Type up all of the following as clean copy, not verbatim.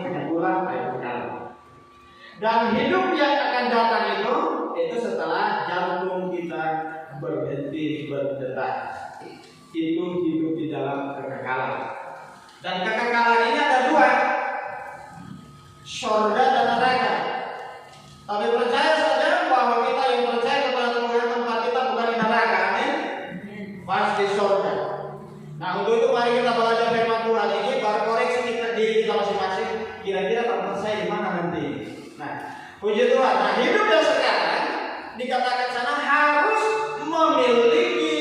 pulang dari kekal. Dan hidup yang akan datang itu setelah jantung kita berhenti berdetak. Itu hidup di dalam kekekalan. Dan kekekalan ini ada dua, surga dan neraka. Tapi percaya saja bahwa kita yang percaya kepada Tuhan, tempat kita bukan di neraka, amin. Pasti surga. Nah, untuk itu mari kita belajar firman Tuhan ini, baru koreksi diri kita masing-masing. Kira-kira tempat saya di mana nanti? Nah, puji Tuhan. Nah, hidup yang sekarang dikatakan sana harus memiliki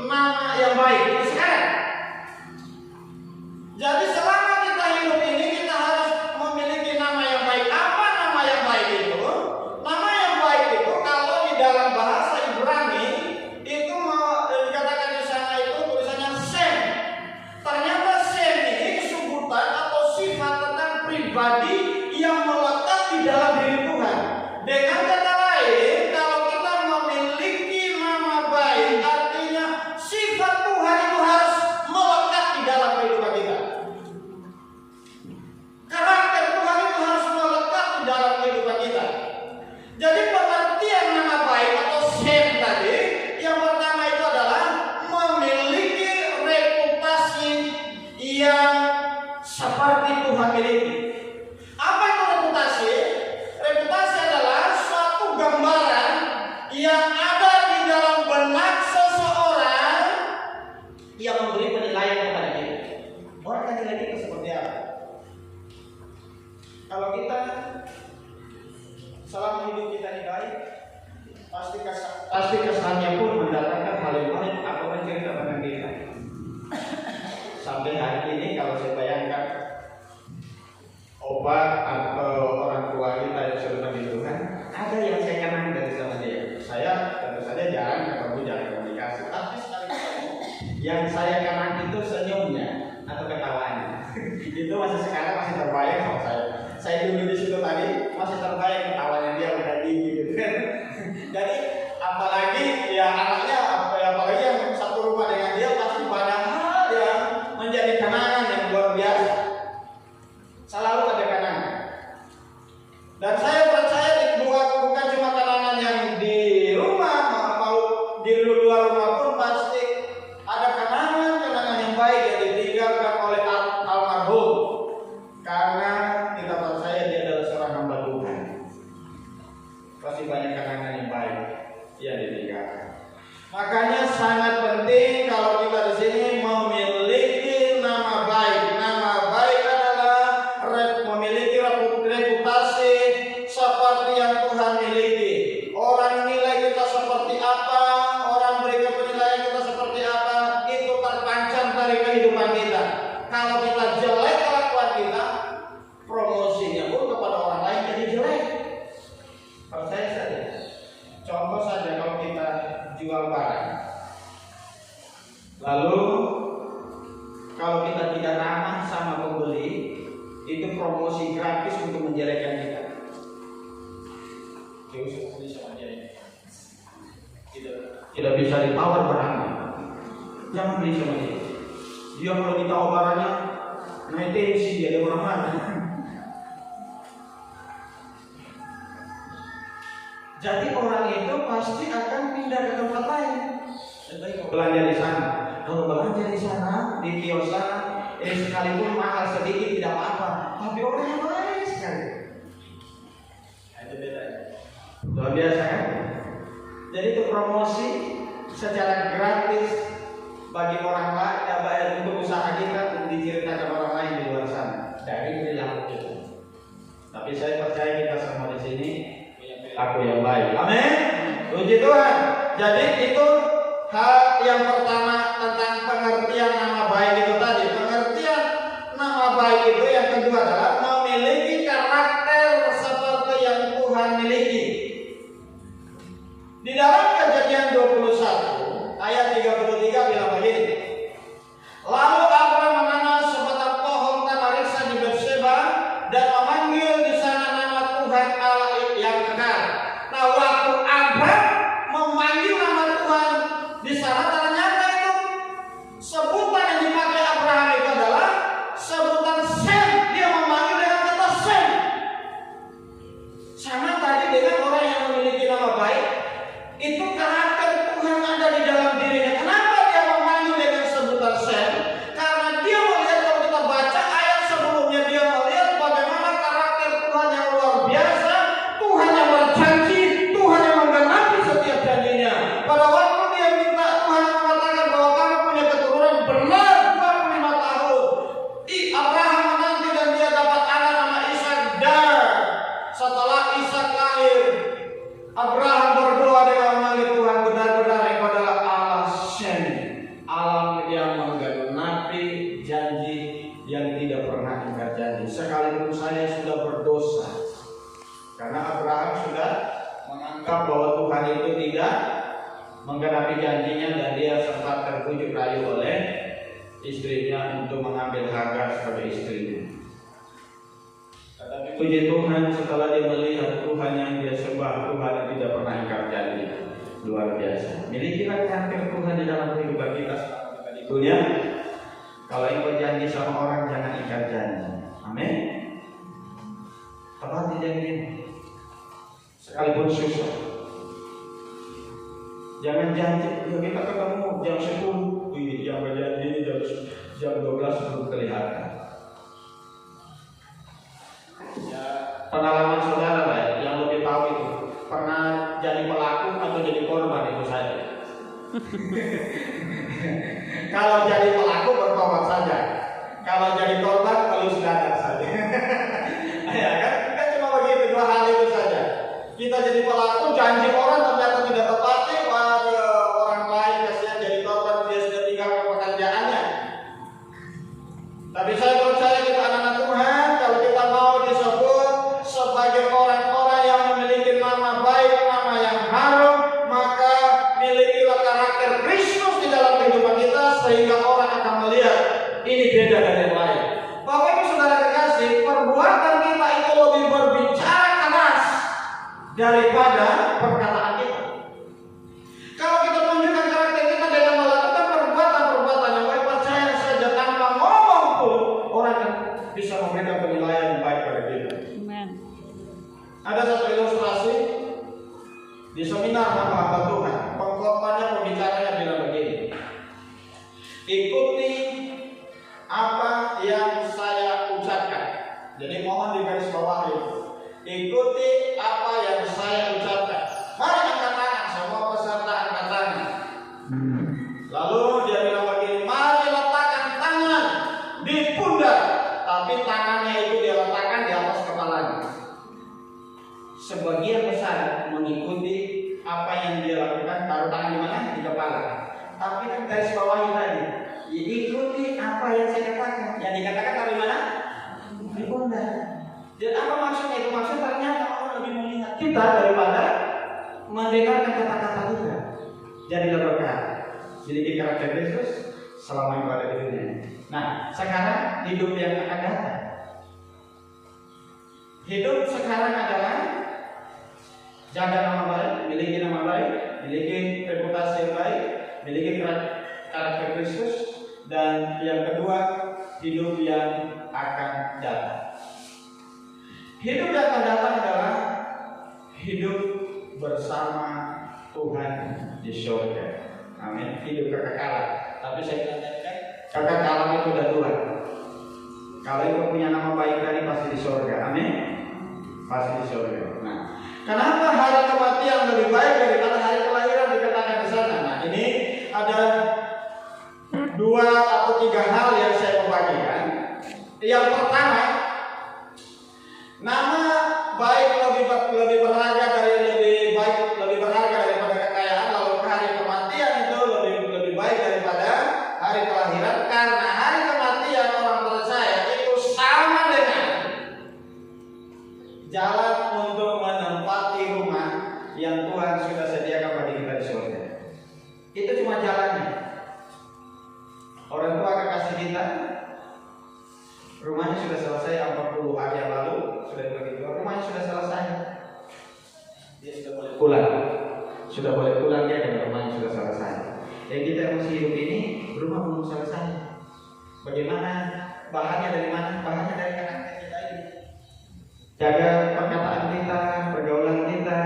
nama yang baik. Ini sekarang. Jadi selama kita hidup ini kita harus memiliki nama yang baik. Apa nama yang baik itu? Nama yang baik itu kalau di dalam bahasa Ibrani itu dikatakan di sana itu tulisannya Shem. Ternyata Shem ini sebutan atau sifat tentang pribadi yang melekat di dalam diri Tuhan. Dengan kata lain, kalau kita memiliki nama baik, artinya sifat Tuhan itu harus melekat di dalam kehidupan kita. Karakter Tuhan itu harus melekat di dalam kehidupan kita. Jadi pengertian nama baik atau Shem tadi, yang pertama itu adalah memiliki reputasi yang seperti Tuhan miliki. Apa itu reputasi? Reputasi adalah suatu gambaran yang ada di dalam benak seseorang yang memberi penilaian kepada kita. Orang akan nilai kita seperti apa? Kalau kita selama hidup kita ini baik, pasti kesannya pun mendatangkan hal yang baik. Apa yang cerita tentang kita? Sampai hari ini kalau saya bayangkan obat atau orang tua kita yang sudah di Tuhan, ada yang saya kenang dari sama dia. Saya tentu saja jarang ketemu, jarang komunikasi. Tapi sekali ketemu, yang saya kenang itu senyumnya atau ketawanya. Itu masih sekarang masih terbayang sama saya. Saya dulu di situ tadi masih terbayang ketawanya dia udah gigi gitu kan. Jadi apalagi ya anaknya, apalagi yang satu rumah dengan dia pasti banyak hal yang menjadi kenangan yang luar biasa. Selalu ada kenangan. Dan saya percaya bukan cuma kenangan yang di rumah, mau di luar rumah pun pasti ada kenangan yang baik yang ditinggalkan oleh almarhum. Karena kita percaya dia adalah seorang hamba Tuhan. Pasti banyak kenangan yang baik yang ditinggalkan. Makanya sangat penting kalau kita di sini memiliki nama baik. Nama baik adalah memiliki reputasi seperti yang Tuhan miliki. Orang nilai kita seperti apa, orang berikan penilaian kita seperti apa, itu terpancar dari kehidupan kita. Kalau kita jelek kelakuan kita, promosinya pun kepada orang lain jadi jelek. Percaya saja. Contoh saja kalau kita jual barang, lalu kalau kita tidak ramah sama pembeli, itu promosi gratis untuk menjelekkan kita. Tidak bisa ditawar barangnya. Jangan beli sama dia. Dia kalau ditawar barangnya, naik tensi dia orang mana. Jadi orang itu pasti akan pindah ke tempat lain. Belanja di sana. Kalau belanja di sana, di kios sana, sekalipun mahal sedikit tidak apa-apa. Tapi orangnya baik sekali. Itu beda. Luar biasa kan? Jadi itu promosi secara gratis bagi orang lain, untuk usaha kita untuk diceritakan orang lain di luar sana dari perilaku kita. Tapi saya percaya kita semua di sini aku yang baik. Amin. Puji Tuhan. Jadi itu hal yang pertama tentang pengertian nama baik itu tadi. Pengertian nama baik itu yang kedua adalah memiliki karakter seperti yang Tuhan miliki. Di dalam Kejadian 21 ayat 33 bilang begini. Lalu Abraham menanam sebatang pohon tamariksa di Berseba dan memanggil di sana nama Tuhan Allah yang kekal. Nah, waktu Abraham memanggil nama Tuhan di sana, ternyata itu sebutan yang dipakai Abraham itu adalah sebutan Shem. Dia memanggil dengan kata Abraham berdoa dengan memanggil Tuhan, benar-benar Engkau adalah Allah Shem, Allah yang menggenapi janji yang tidak pernah ingkar janji. Sekalipun saya sudah berdosa, karena Abraham sudah menganggap bahwa Tuhan itu tidak menggenapi janjinya dan dia sempat terbujuk rayu oleh istrinya untuk mengambil Hagar sebagai istrinya. Tetapi puji Tuhan, setelah dia melihat Tuhan yang dia sembah, Tuhan yang tidak pernah ingkar janji, luar biasa. Milikilah karakter Tuhan di dalam kehidupan kita selama kita di dunia. Kalau engkau janji sama orang, jangan ingkar janji. Amin. Tepati janji ini, sekalipun susah. Jangan janji, ya kita ketemu jam 10, yang berjanji jam 12 belum kelihatan. Ya, pengalaman saudara lah yang lebih tahu itu, pernah jadi pelaku atau jadi korban itu saja. Kalau jadi pelaku bertobat saja, kalau jadi korban kalau sadar saja. Ya kan? Kita cuma begitu, dua hal itu saja. Kita jadi pelaku, janji orang ternyata tidak tepati, orang lain kasihan jadi korban, dia sudah tinggalkan pekerjaannya. Tapi saya percaya kita anak-anak Tuhan, kalau kita mau disebut sebagai orang-orang yang memiliki nama baik, nama yang harum, maka milikilah karakter Kristus di dalam kehidupan kita, sehingga orang akan melihat ini beda dari yang lain. Bapak Ibu Saudara kekasih, perbuatan kita itu lebih berbicara keras daripada perkataan kita. Kalau kita tunjukkan karakter kita dengan melakukan perbuatan-perbuatan yang baik, percaya saja tanpa ngomong pun orang akan bisa memberikan penilaian yang baik pada kita. Amen. Ada satu ilustrasi di seminar hamba Tuhan. Pengkhotbahnya, pembicaranya bilang begini: ikuti apa yang saya ucapkan. Jadi mohon digarisbawahi, ikuti apa yang saya ucapkan. Mari angkat tangan, semua peserta angkat tangan. Lalu dia bilang begini, mari letakkan tangan di pundak, tapi tangannya itu dia letakkan di atas kepalanya. Sebagian besar mengikuti apa yang dia lakukan, taruh tangan di mana? Di kepala. Tapi kan garis bawahi tadi, ikuti apa yang saya katakan. Yang dikatakan dari mana? Di pundak. Dan apa maksudnya itu? Maksud ternyata orang lebih melihat kita daripada mendengarkan kata-kata kita. Jadilah berkat, miliki karakter Kristus selama yang ada di dunia. Nah, sekarang hidup yang akan datang. Hidup sekarang adalah jaga nama baik, miliki nama baik, miliki reputasi yang baik, miliki karakter Kristus, dan yang kedua, hidup yang akan datang. Hidup yang akan datang adalah hidup bersama Tuhan di surga. Amin. Hidup kekekalan. Tapi saya bilang tadi kan, kekekalan itu udah Tuhan. Kalau itu punya nama baik tadi pasti di surga. Amin. Pasti di surga. Nah, kenapa hari kematian lebih baik daripada hari kelahiran dikatakan di sana? Nah, ini ada 2 atau 3 hal yang saya mau bagikan. Yang pertama, nama baik lebih berharga daripada kekayaan. Lalu hari kematian itu lebih baik daripada hari kelahiran, karena hari kematian orang percaya itu sama dengan jalan untuk menempati rumah yang Tuhan sudah sediakan bagi kita di surga. Itu cuma jalannya. Orang tua kekasih kita, rumahnya sudah selesai 40 hari yang lalu, sudah dibagi 2, rumahnya sudah selesai. Dia sudah boleh pulang. Sudah boleh pulang dia karena rumahnya sudah selesai. Yang kita masih hidup ini, rumah belum selesai. Bagaimana? Bahannya dari mana? Bahannya dari karakter kita ini. Jaga perkataan kita, pergaulan kita,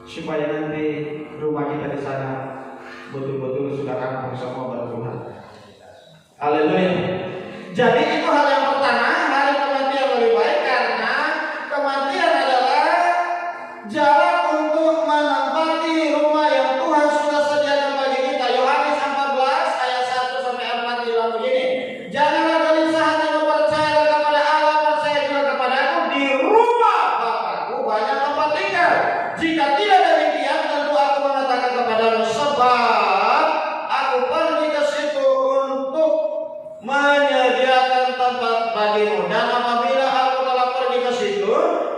supaya nanti rumah kita di sana betul-betul sudah rampung semua buat Tuhan. Haleluya. Jadi itu hal yang pertama, hari kematian lebih baik karena kematian adalah jalan untuk menempati rumah yang Tuhan sudah sediakan bagi kita. Yohanes 14 ayat 1 sampai 4 bilang begini, janganlah gelisah hatimu, percayalah kepada Allah, percaya juga kepada Aku. Di rumah Bapakku banyak tempat tinggal. Jika tidak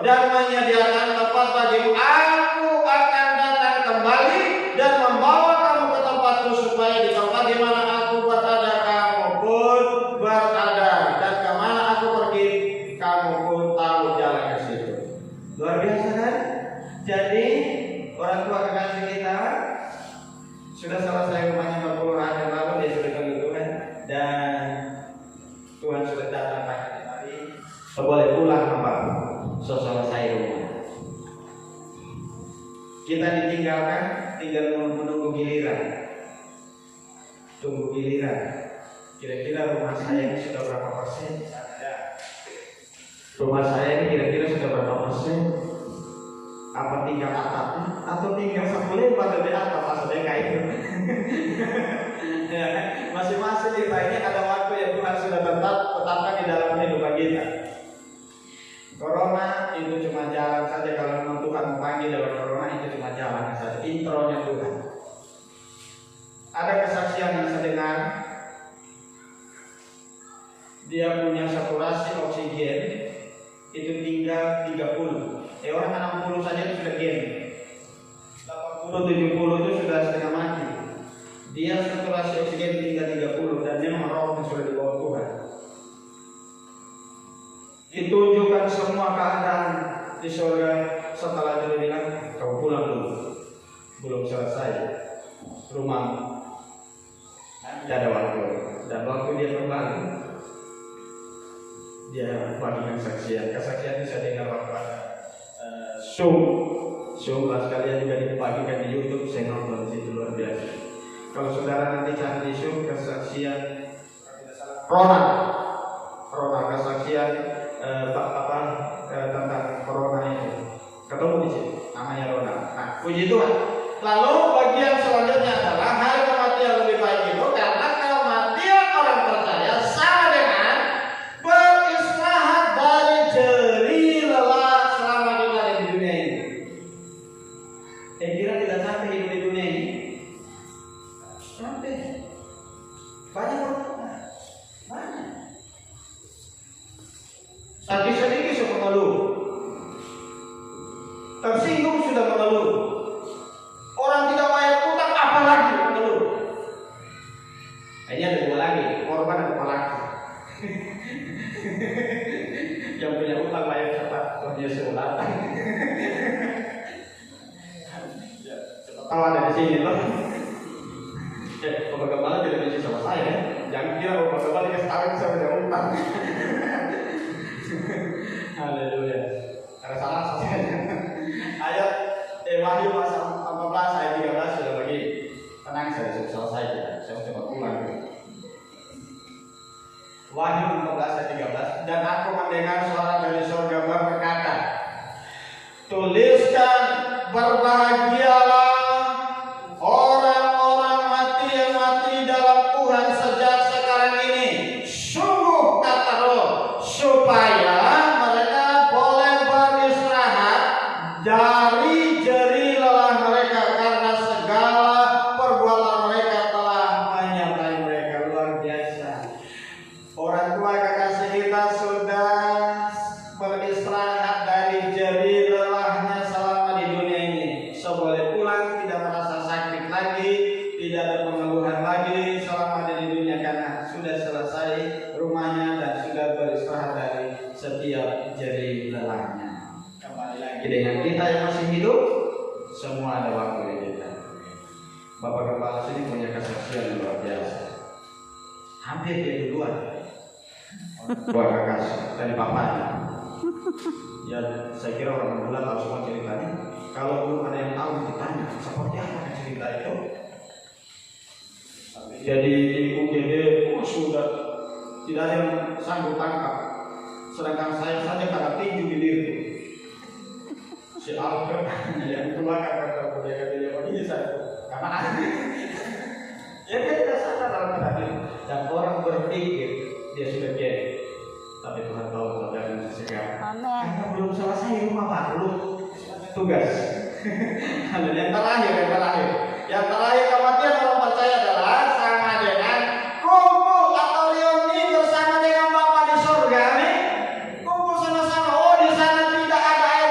dan menyediakan tempat bagimu. Aku akan datang kembali dan membawa kamu ke tempatku, supaya di tempat di mana aku berada kamu pun berada, dan kemana aku pergi kamu pun tahu jalan ke situ. Luar biasa kan? Jadi orang tua kekasih kita sudah selesai rumahnya 40 hari yang lalu, dia sudah ke Tuhan, dan Tuhan sudah datang pagi hari, boleh pulang Bapak, selesai rumah. Kita ditinggalkan, tinggal menunggu giliran. Tunggu giliran. Kira-kira rumah saya ini sudah berapa persen? Rumah saya ini kira-kira sudah berapa persen? Apa tinggal atapnya? Atau tinggal satu lembar dari atap maksudnya kayak itu? Ya, masing-masing kita ini ada waktu yang Tuhan sudah tetapkan di dalam kehidupan kita. Corona itu cuma jalan saja, kalau memang Tuhan memanggil dalam corona itu cuma jalan saja, intronya Tuhan. Ada kesaksian yang saya dengar, dia punya saturasi oksigen itu tinggal 30. Orang 60 saja itu sudah gen, 80-70 itu sudah setengah mati. Dia saturasi oksigen tinggal 30 dan dia rohnya sudah di bawah Tuhan. Ditunjukkan semua keadaan di surga. Setelah itu dia bilang, kamu pulang dulu, belum selesai rumah, tidak ada waktu. Dan waktu dia kembali, dia bagikan kesaksian itu saya dengar waktu ada Zoom lah sekalian juga dibagikan di YouTube, saya nonton di situ, luar biasa. Kalau saudara nanti cari di Zoom kesaksian Corona kesaksian tentang Corona itu, ketemu di situ, namanya Rona. Nah, puji Tuhan. Lalu bagian selanjutnya adalah hari kematian lebih baik itu karena kematian orang percaya sama dengan beristirahat dari jerih lelah selama kita ada di dunia ini. Kira tidak sampai hidup di dunia ini? Sampai. Banyak orang banyak. Sedikit sudah mengeluh, tersinggung sudah mengeluh, orang tidak bayar utang apalagi mengeluh. Ini ada dua lagi, korban ada pelaku. Yang punya utang bayar cepat, dia seolah. Tahu ada di sini loh. Bapak Gembala tidak bisa sama saya. Jangan kira Bapak Gembala dikasih tahu saya punya utang. Haleluya. Karena salah saja. Ayat Wahyu pasal 14 ayat 13 sudah bagi. Tenang, saya sudah selesai ya. Saya coba ulang. Wahyu 14 ayat 13. Dan aku mendengar suara dari surga berkata, tuliskan, berbahagialah orang-orang mati yang mati dalam Tuhan sejak sekarang ini. Sungguh kata Roh, supaya mereka boleh beristirahat dari jerih lelah mereka, karena segala perbuatan mereka telah menyertai mereka. Luar biasa. Orang tua kekasih kita sudah beristirahat dari jerih lelahnya selama di dunia ini. Boleh pulang, tidak merasa sakit lagi, tidak ada pengeluhan lagi selama ada di dunia, karena sudah selesai rumahnya dan sudah beristirahat dari setiap jerih lelahnya. Kembali lagi dengan kita yang masih hidup, semua ada waktu kita. Bapak Kepala sini punya kesaksian yang luar biasa. Hampir dia duluan. Buat kakak dari bapaknya. Ya, saya kira orang bulan tahu semua ceritanya. Kalau belum ada yang tahu ditanya seperti apa cerita itu. Jadi di UGD sudah tidak ada yang sanggup tangkap. Sedangkan saya saja karena tinju di diri. Si Albert yang keluar kata dia kata dia begini saya karena ya dia tidak sadar dalam keadaan dan orang berpikir dia sudah jadi. Tapi Tuhan tahu terjadi sekarang. Karena belum selesai rumah Pak, belum tugas. Yang terakhir kematian orang percaya adalah sama dengan kumpul atau reuni bersama dengan Bapa di surga. Kumpul sama-sama. Oh, di sana tidak ada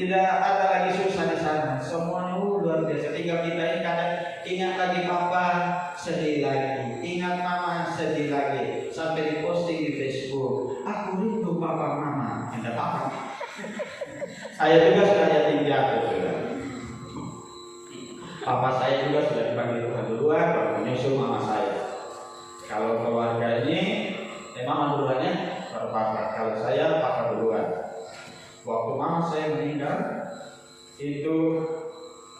tidak ada lagi susah di sana. Semuanya luar biasa. Tinggal kita ini kadang ingat lagi papa, sedih lagi. Ingat mama, sedih lagi. Sampai diposting di Facebook. Aku rindu papa mama. Tidak apa. Saya juga sudah yatim piatu sudah. Papa saya juga sudah dipanggil Tuhan duluan, baru menyusul mama saya. Kalau keluarga ini, mama duluannya, baru papa. Kalau saya, papa duluan. Waktu mama saya meninggal, itu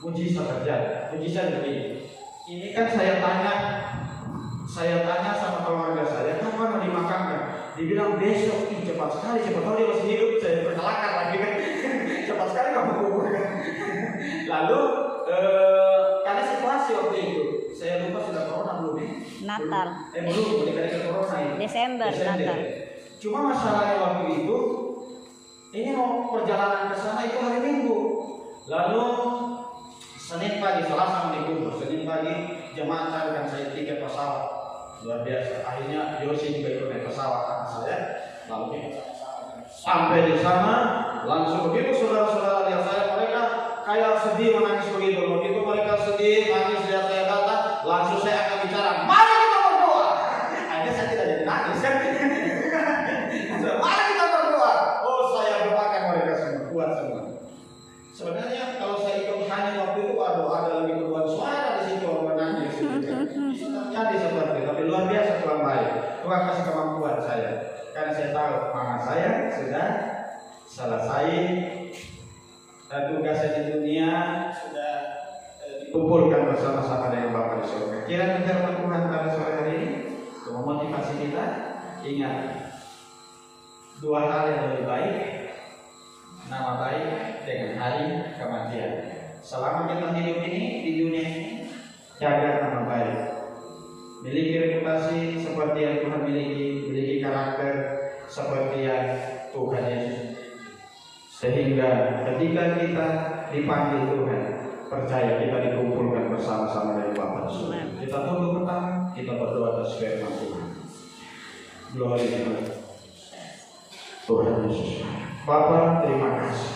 mujizat terjadi. Mujizat begini. Ini kan saya tanya sama keluarga saya, kapan mau dimakamkan? Dibilang besok. Ih, cepat sekali, cepat tahu dia masih hidup. Saya berkelakar lagi kan. Cepat sekali kamu kuburkan. Lalu karena situasi waktu itu, saya lupa sudah corona belum ya? Natal. Belum, ketika corona itu. Desember. Natal. Cuma masalahnya waktu itu, ini mau perjalanan ke sana itu hari Minggu. Lalu Senin pagi, Selasa mau dikubur. Senin pagi jemaat carikan saya tiket pesawat. Luar biasa. Akhirnya Yosi juga ikut naik pesawat anak saya. Lalu kita sampai di sana, langsung begitu saudara-saudara lihat saya, mereka kayak sedih menangis begitu. Begitu mereka sedih nangis lihat saya datang, langsung saya akan bicara, mari kita berdoa. Akhirnya saya tidak jadi nangis. Mari kita berdoa. Oh, saya doakan mereka semua, kuat semua. Sebenarnya kalau saya ikut hanya waktu itu, aduh, ada lagi berbuat suara di situ orang menangis. Bisa terjadi seperti itu, tapi luar biasa Tuhan baik. Tuhan kasih kemampuan saya, karena saya tahu mama saya sudah selesai tugasnya di dunia, sudah dikumpulkan bersama-sama dengan Bapa di surga. Kiranya firman Tuhan pada sore hari ini untuk memotivasi kita, ingat dua hal yang lebih baik, nama baik dengan hari kematian. Selama kita hidup ini di dunia ini, jaga nama baik, miliki reputasi seperti yang Tuhan miliki karakter seperti yang Tuhan Yesus. Sehingga ketika kita dipanggil Tuhan, percaya kita dikumpulkan bersama-sama dengan Bapa di surga. Kita tunduk pertama, kita berdoa atas firman Tuhan. Glory to God. Tuhan Yesus. Bapa, terima kasih.